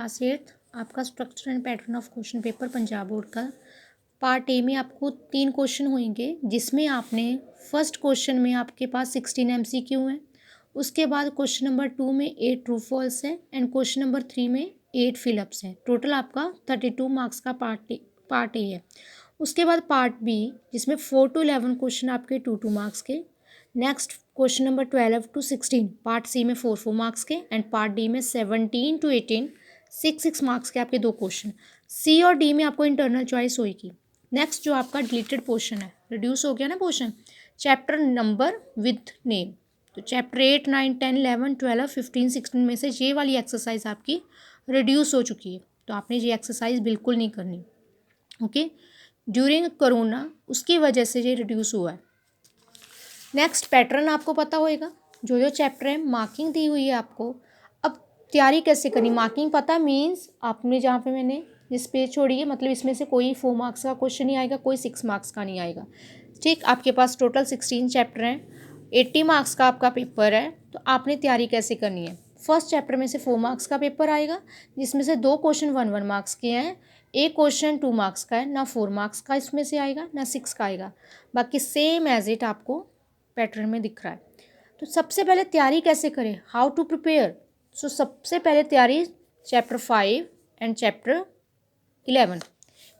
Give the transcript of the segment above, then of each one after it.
Class 8 आपका structure and pattern of question paper Punjab board का part A में आपको 3 क्वेश्चन होंगे, जिसमें आपने फर्स्ट क्वेश्चन में आपके पास 16 MCQ हैं। उसके बाद क्वेश्चन नंबर 2 में 8 ट्रू फॉल्स है एंड क्वेश्चन नंबर 3 में 8 फिलअप्स हैं। टोटल आपका 32 मार्क्स का पार्ट ए है। उसके बाद पार्ट बी, जिसमें 4 to 11 क्वेश्चन आपके 2 मार्क्स के। Next question number 12 to 16 part C में 4 मार्क्स के एंड पार्ट डी में 17 to 18 6 मार्क्स के आपके 2 क्वेश्चन। सी और डी में आपको इंटरनल चॉइस होगी। नेक्स्ट जो आपका डिलीटेड पोर्शन है, रिड्यूस हो गया ना portion, chapter number with name. तो चैप्टर 8, 9, 10, 11, 12, 15, 16 में से ये वाली एक्सरसाइज आपकी रिड्यूस हो चुकी है, तो आपने ये एक्सरसाइज बिल्कुल नहीं करनी। ओके, ड्यूरिंग कोरोना उसकी वजह से ये रिड्यूस हुआ है। नेक्स्ट पैटर्न आपको पता होएगा, जो जो चैप्टर है मार्किंग दी हुई है आपको। अब तैयारी कैसे करनी, मार्किंग पता मीन्स आपने जहाँ पे मैंने जिस पेज छोड़ी है, मतलब इसमें से कोई 4 मार्क्स का क्वेश्चन नहीं आएगा, कोई 6 मार्क्स का नहीं आएगा। ठीक, आपके पास टोटल 16 चैप्टर हैं, 80 मार्क्स का आपका पेपर है। तो आपने तैयारी कैसे करनी है, फर्स्ट चैप्टर में से 4 मार्क्स का पेपर आएगा, जिसमें से 2 क्वेश्चन 1 मार्क्स के हैं, एक क्वेश्चन 2 मार्क्स का है। ना 4 मार्क्स का इसमें से आएगा ना 6 का आएगा, बाकी सेम एज इट आपको पैटर्न में दिख रहा है। तो सबसे पहले तैयारी कैसे करें, हाउ टू प्रिपेयर। सो सबसे पहले तैयारी चैप्टर 5 एंड चैप्टर 11,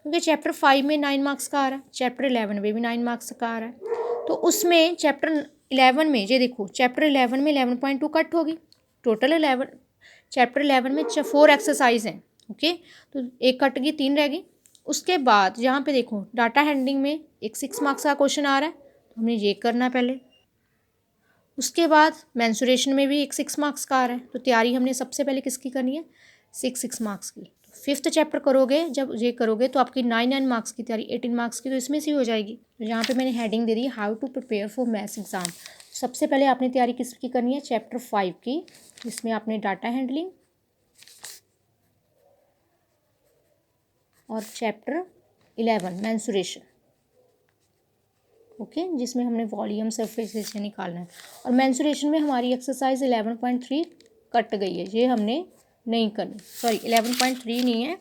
क्योंकि चैप्टर 5 में 9 मार्क्स का आ रहा है, चैप्टर 11 में भी 9 मार्क्स का आ रहा है। तो उसमें चैप्टर 11 में ये देखो, चैप्टर 11 में 11.2 कट होगी। टोटल 11 चैप्टर 11 में 4 एक्सरसाइज हैं। ओके, तो एक कट गई, 3 रह गई। उसके बाद यहाँ पे देखो डाटा हैंडलिंग में एक 6 मार्क्स का क्वेश्चन आ रहा है, तो हमने ये करना पहले। उसके बाद मेंसुरेशन में भी एक 6 मार्क्स का आ रहा है, तो तैयारी हमने सबसे पहले किसकी करनी है, 6 मार्क्स की। तो 5th चैप्टर करोगे, जब ये करोगे तो आपकी 9 मार्क्स की तैयारी 18 मार्क्स की तो इसमें से हो जाएगी। तो यहाँ पे मैंने हेडिंग दे दी how to prepare for maths exam. सबसे पहले आपने तैयारी किसकी करनी है, चैप्टर 5 की, जिसमें आपने डाटा हैंडलिंग और चैप्टर 11 मेंसुरेशन, ओके, जिसमें हमने वॉल्यूम सरफेस से निकालना है। और मेंसुरेशन में हमारी एक्सरसाइज 11.3 कट गई है, ये हमने नहीं करनी। सॉरी 11.3 नहीं है,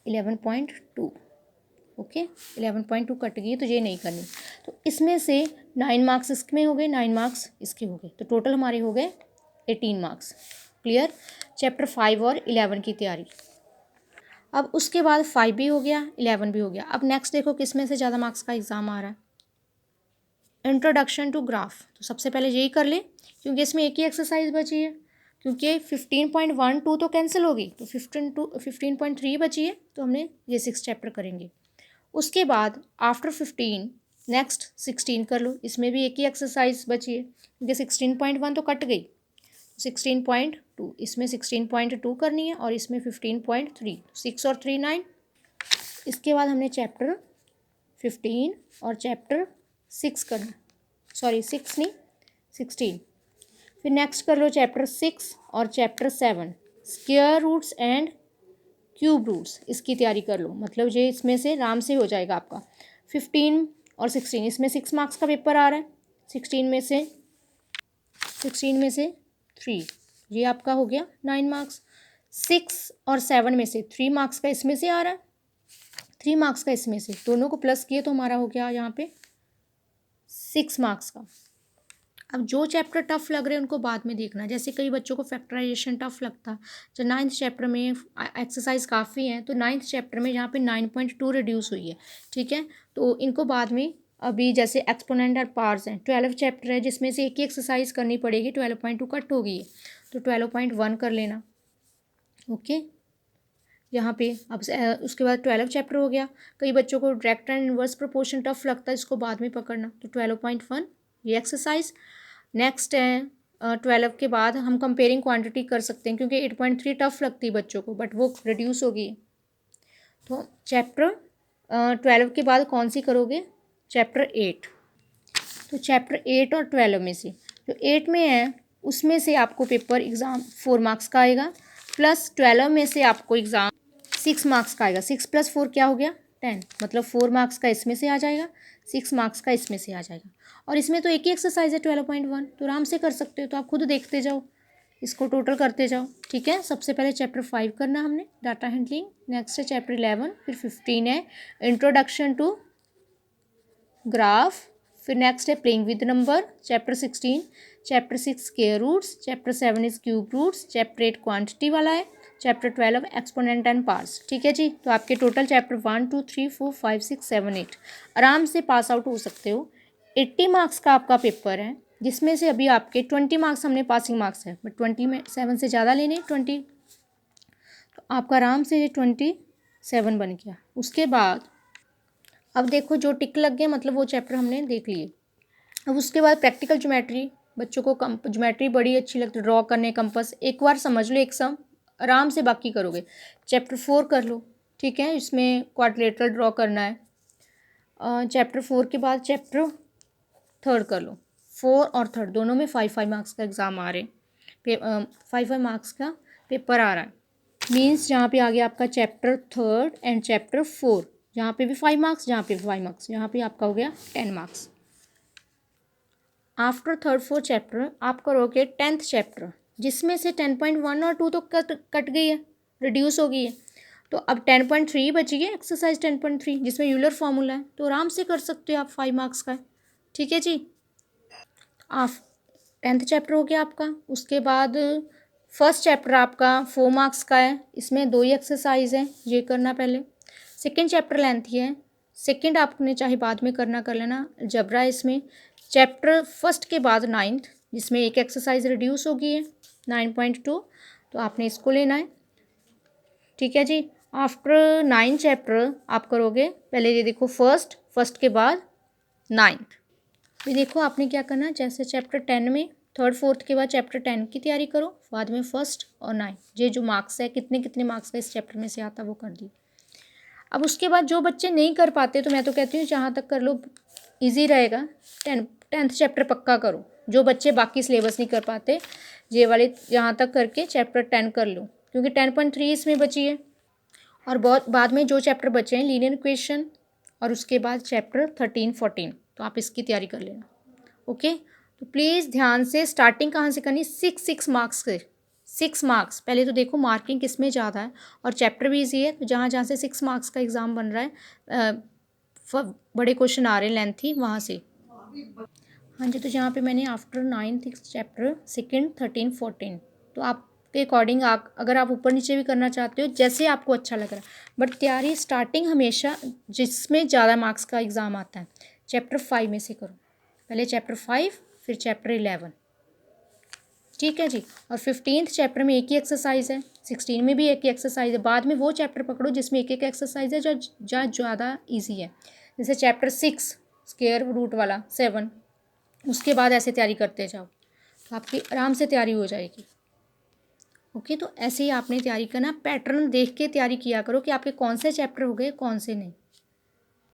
11.2। ओके, 11.2 कट गई है, तो ये नहीं करनी। तो इसमें से 9 मार्क्स इसमें हो गए, 9 मार्क्स इसके हो गए, तो टोटल हमारे हो गए 18 मार्क्स। क्लियर, चैप्टर 5 और 11 की तैयारी। अब उसके बाद 5 भी हो गया, 11 भी हो गया। अब नेक्स्ट देखो किस में से ज़्यादा मार्क्स का एग्ज़ाम आ रहा है, इंट्रोडक्शन टू ग्राफ। तो सबसे पहले यही कर ले, क्योंकि इसमें एक ही एक्सरसाइज बची है, क्योंकि 15.12 तो कैंसिल होगी, तो 15.3 बची है, तो हमने ये 6 चैप्टर करेंगे। उसके बाद आफ्टर 15 नेक्स्ट 16 कर लो, इसमें भी एक ही एक्सरसाइज बची है, क्योंकि 16.1 तो कट गई। 16.2 इसमें 16.2 करनी है और इसमें 15.3, 6 और 3 9। इसके बाद हमने चैप्टर 15 और चैप्टर 6 करना, सॉरी 6 नहीं 16। फिर नेक्स्ट कर लो चैप्टर 6 और chapter 7 square roots and cube roots, इसकी तैयारी कर लो। मतलब ये इसमें से आराम से हो जाएगा आपका। 15 और 16 इसमें 6 मार्क्स का पेपर आ रहा है, 16 में से 3, ये आपका हो गया 9 मार्क्स। 6 और 7 में से 3 मार्क्स का इसमें से आ रहा है, 3 मार्क्स का इसमें से, दोनों को प्लस किए तो हमारा हो गया यहाँ पे 6 मार्क्स का। अब जो चैप्टर टफ लग रहे हैं उनको बाद में देखना, जैसे कई बच्चों को फैक्टराइजेशन टफ लगता, जो 9th चैप्टर में एक्सरसाइज काफ़ी हैं, तो 9th चैप्टर में यहाँ पे 9.2 रिड्यूस हुई है। ठीक है, तो इनको बाद में, अभी जैसे एक्सपोनेंट और पावर्स हैं, 12 चैप्टर है, जिसमें से एक ही एक्सरसाइज करनी पड़ेगी, 12.2 कट हो गई है, तो 12.1 कर लेना। ओके, यहाँ पे अब उसके बाद 12 चैप्टर हो गया। कई बच्चों को direct and inverse proportion tough लगता है, इसको बाद में पकड़ना, तो 12.1 ये एक्सरसाइज। नेक्स्ट है 12 के बाद हम कंपेयरिंग क्वांटिटी कर सकते हैं, क्योंकि 8.3 टफ लगती है बच्चों को, बट वो रिड्यूस हो गई। तो चैप्टर 12 के बाद कौन सी करोगे, चैप्टर 8। तो चैप्टर 8 और 12 में से जो 8 में है उसमें से आपको पेपर एग्ज़ाम 4 मार्क्स का आएगा, प्लस 12 में से आपको एग्ज़ाम 6 मार्क्स का आएगा। 6 + 4 क्या हो गया 10, मतलब 4 मार्क्स का इसमें से आ जाएगा, 6 मार्क्स का इसमें से आ जाएगा। और इसमें तो एक ही एक्सरसाइज है 12.1, तो आराम से कर सकते हो, तो आप खुद देखते जाओ। इसको टोटल करते जाओ, ठीक है। सबसे पहले चैप्टर 5 करना हमने, डाटा हैंडलिंग। नेक्स्ट है चैप्टर 11, फिर 15 है इंट्रोडक्शन टू ग्राफ, फिर नेक्स्ट है playing with number, chapter 16, chapter 6 square roots, chapter 7 is cube roots, chapter 8 quantity वाला है, चैप्टर 12 एक्सपोनेंट एंड पार्ट्स, ठीक है जी। तो आपके टोटल चैप्टर 1 2 3 4 5 6 7 8 आराम से पास आउट हो सकते हो। 80 मार्क्स का आपका पेपर है, जिसमें से अभी आपके 20 मार्क्स हमने पासिंग मार्क्स है, बट 20 में 7 से ज़्यादा लेने 20, तो आपका आराम से 27 बन गया। उसके बाद अब देखो जो टिक लग गया, मतलब वो चैप्टर हमने देख लिए। अब उसके बाद प्रैक्टिकल ज्योमेट्री, बच्चों को ज्योमेट्री बड़ी अच्छी लगती है, ड्रॉ करने, कंपास एक बार समझ लो, एक सम आराम से बाकी करोगे। चैप्टर 4 कर लो, ठीक है, इसमें क्वाड्रिलेटरल ड्रॉ करना है। चैप्टर 4 के बाद चैप्टर 3 कर लो। 4 और 3 दोनों में 5 मार्क्स का एग्ज़ाम आ रहे हैं, 5 मार्क्स का पेपर आ रहा है। मीन्स जहाँ पे आ गया आपका चैप्टर 3 एंड चैप्टर 4, जहाँ पे भी 5 मार्क्स, जहाँ पे भी 5 मार्क्स, यहाँ पे आपका हो गया 10 marks. After 3rd 4th chapter आप करोगे 10th चैप्टर, जिसमें से 10.1 और 2 तो कट गई है, रिड्यूस हो गई है। तो अब 10.3 बची है, एक्सरसाइज 10.3, जिसमें यूलर फार्मूला है, तो आराम से कर सकते हो आप, 5 मार्क्स का है, ठीक है जी। आप 10th चैप्टर हो गया आपका। उसके बाद फर्स्ट चैप्टर आपका 4 मार्क्स का है, इसमें 2 ही एक्सरसाइज है, ये करना पहले। सेकेंड चैप्टर लेंथी है, सेकेंड आपने चाहे बाद में करना कर लेना, जबरा इसमें। चैप्टर फर्स्ट के बाद 9th, जिसमें एक एक्सरसाइज रिड्यूस हो गई है 9.2, तो आपने इसको लेना है, ठीक है जी। आफ्टर 9 चैप्टर आप करोगे, पहले ये देखो फर्स्ट के बाद 9th, ये देखो आपने क्या करना है, जैसे चैप्टर 10 में 3rd 4th के बाद चैप्टर 10 की तैयारी करो, बाद में 1st और 9 ये जो मार्क्स है, कितने मार्क्स का इस चैप्टर में से आता वो कर दी। अब उसके बाद जो बच्चे नहीं कर पाते, तो मैं तो कहती हूँ जहाँ तक कर लो इजी रहेगा, 10th चैप्टर पक्का करो। जो बच्चे बाकी सिलेबस नहीं कर पाते, ये वाले यहाँ तक करके चैप्टर 10 कर लो, क्योंकि 10.3 इसमें बची है। और बहुत बाद में जो चैप्टर बचे हैं लीनियर इक्वेशन, और उसके बाद चैप्टर 13 14, तो आप इसकी तैयारी कर लेना, ओके। तो प्लीज़ ध्यान से स्टार्टिंग कहाँ से करनी, 6 मार्क्स से, 6 मार्क्स। पहले तो देखो मार्किंग किस में ज़्यादा है, और चैप्टर भी ईजी है, तो जहाँ जहाँ से 6 मार्क्स का एग्ज़ाम बन रहा है, बड़े क्वेश्चन आ रहे हैं लेंथी, वहाँ से। हाँ जी, तो जहाँ पे मैंने आफ्टर 9th चैप्टर 2nd 13 14, तो आपके अकॉर्डिंग अगर आप ऊपर नीचे भी करना चाहते हो, जैसे आपको अच्छा लग रहा है, बट तैयारी स्टार्टिंग हमेशा जिसमें ज़्यादा मार्क्स का एग्ज़ाम आता है, चैप्टर 5 में से करो। पहले चैप्टर 5, फिर चैप्टर 11, ठीक है जी। और 15th चैप्टर में एक ही एक्सरसाइज है, 16 में भी एक ही एक्सरसाइज है, बाद में वो चैप्टर पकड़ो जिसमें एक एक्सरसाइज है, जो ज़्यादा ईजी है। जैसे चैप्टर 6 स्क्वायर रूट वाला 7, उसके बाद ऐसे तैयारी करते जाओ, तो आपकी आराम से तैयारी हो जाएगी, ओके। तो ऐसे ही आपने तैयारी करना, पैटर्न देख के तैयारी किया करो कि आपके कौन से चैप्टर हो गए, कौन से नहीं।